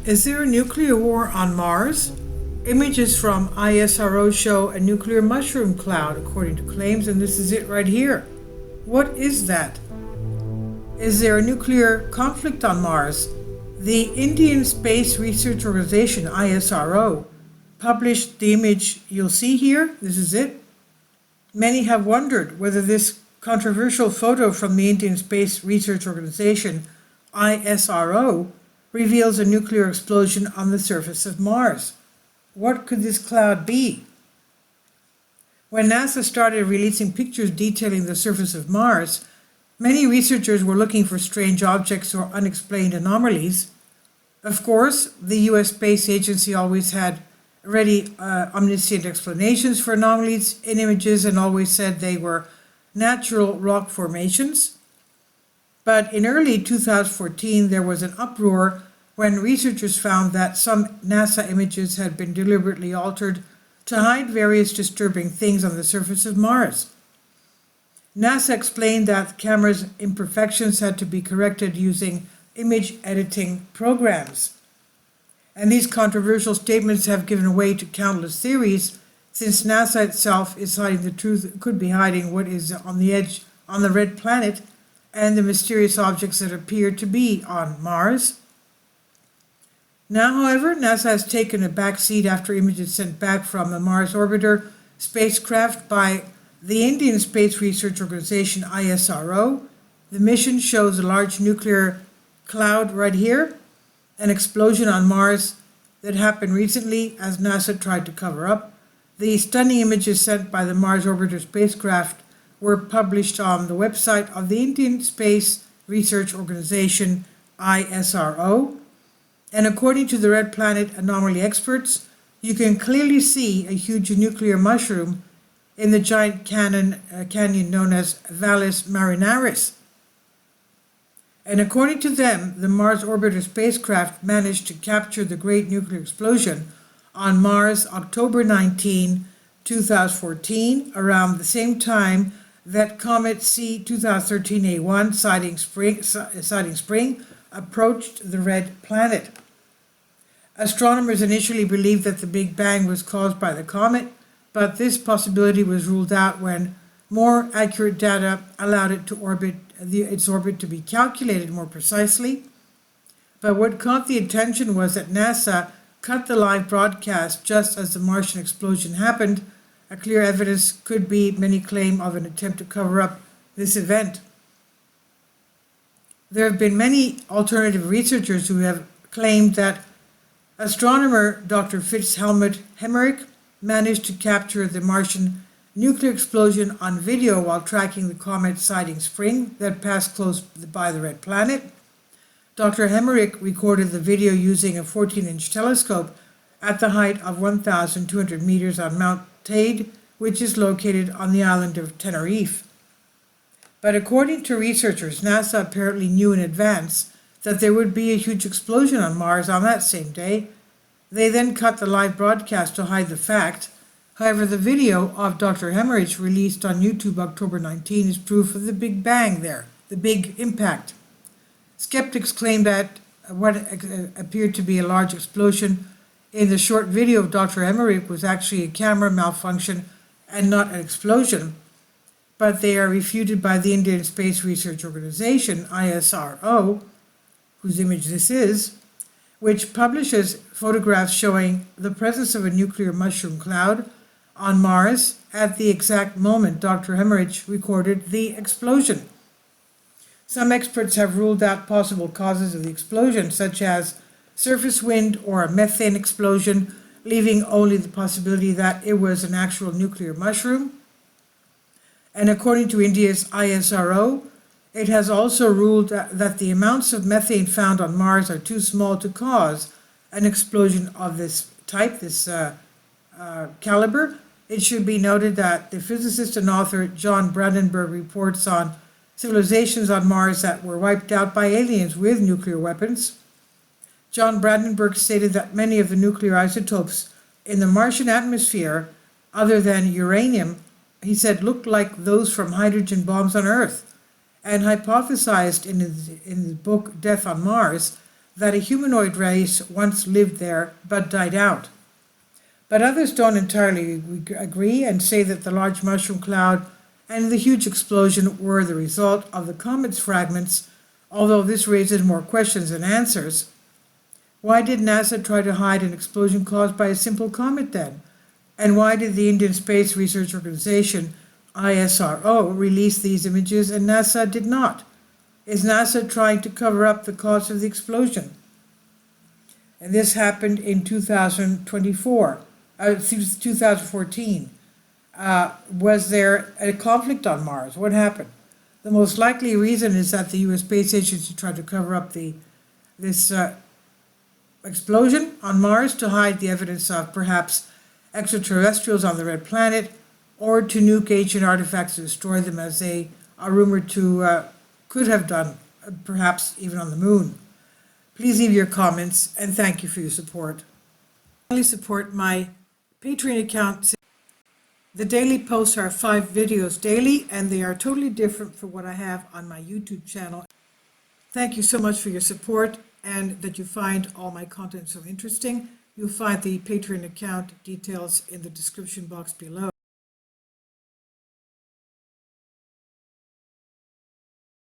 Is there a nuclear war on Mars? Images from ISRO show a nuclear mushroom cloud, according to claims, and this is it right here. What is that? Is there a nuclear conflict on Mars? The Indian Space Research Organization, ISRO, published the image you'll see here. This is it. Many have wondered whether this controversial photo from the Indian Space Research Organization, ISRO, reveals a nuclear explosion on the surface of Mars. What could this cloud be? When NASA started releasing pictures detailing the surface of Mars, many researchers were looking for strange objects or unexplained anomalies. Of course, the US Space Agency always had ready omniscient explanations for anomalies in images and always said they were natural rock formations. But in early 2014, there was an uproar when researchers found that some NASA images had been deliberately altered to hide various disturbing things on the surface of Mars. NASA explained that the camera's imperfections had to be corrected using image editing programs. And these controversial statements have given way to countless theories, since NASA itself is hiding the truth. It could be hiding what is on the edge on the red planet and the mysterious objects that appear to be on Mars. Now, however, NASA has taken a back seat after images sent back from a Mars orbiter spacecraft by the Indian Space Research Organization, ISRO. The mission shows a large nuclear cloud right here, an explosion on Mars that happened recently as NASA tried to cover up. The stunning images sent by the Mars orbiter spacecraft were published on the website of the Indian Space Research Organization, ISRO. And according to the Red Planet anomaly experts, you can clearly see a huge nuclear mushroom in the giant canyon known as Valles Marineris. And according to them, the Mars orbiter spacecraft managed to capture the great nuclear explosion on Mars October 19, 2014, around the same time that comet C 2013A1 sighting spring approached the red planet. Astronomers initially believed that the Big Bang was caused by the comet, but this possibility was ruled out when more accurate data allowed it to its orbit to be calculated more precisely. But what caught the attention was that NASA cut the live broadcast just as the Martian explosion happened. A clear evidence could be, many claim, of an attempt to cover up this event. There have been many alternative researchers who have claimed that astronomer Dr. Fitzhelmut Hemmerich managed to capture the Martian nuclear explosion on video while tracking the comet sighting spring that passed close by the red planet. Dr. Hemmerich recorded the video using a 14-inch telescope at the height of 1,200 meters on Mount Teide, which is located on the island of Tenerife. But according to researchers, NASA apparently knew in advance that there would be a huge explosion on Mars on that same day. They then cut the live broadcast to hide the fact. However, the video of Dr. Hemmerich released on YouTube October 19 is proof of the Big Bang there, the big impact. Skeptics claim that what appeared to be a large explosion in the short video of Dr. Hemmerich was actually a camera malfunction and not an explosion. But they are refuted by the Indian Space Research Organization, ISRO, whose image this is, which publishes photographs showing the presence of a nuclear mushroom cloud on Mars at the exact moment Dr. Hemmerich recorded the explosion. Some experts have ruled out possible causes of the explosion, such as surface wind or a methane explosion, leaving only the possibility that it was an actual nuclear mushroom. And according to India's ISRO, it has also ruled that the amounts of methane found on Mars are too small to cause an explosion of this type, this caliber. It should be noted that the physicist and author John Brandenburg reports on civilizations on Mars that were wiped out by aliens with nuclear weapons. John Brandenburg stated that many of the nuclear isotopes in the Martian atmosphere, other than uranium, he said, looked like those from hydrogen bombs on Earth, and hypothesized in his book Death on Mars that a humanoid race once lived there but died out. But others don't entirely agree and say that the large mushroom cloud and the huge explosion were the result of the comet's fragments, although this raises more questions than answers. Why did NASA try to hide an explosion caused by a simple comet then? And why did the Indian Space Research Organization, ISRO, release these images and NASA did not? Is NASA trying to cover up the cause of the explosion? And this happened in 2014. Was there a conflict on Mars? What happened? The most likely reason is that the U.S. Space Agency tried to cover up this explosion on Mars to hide the evidence of perhaps extraterrestrials on the red planet, or to nuke ancient artifacts to destroy them, as they are rumored to could have done, perhaps even on the moon. Please leave your comments, and thank you for your support. Please support my Patreon account. The daily posts are 5 videos daily, and they are totally different from what I have on my YouTube channel. Thank you so much for your support, and that you find all my content so interesting. You'll find the Patreon account details in the description box below.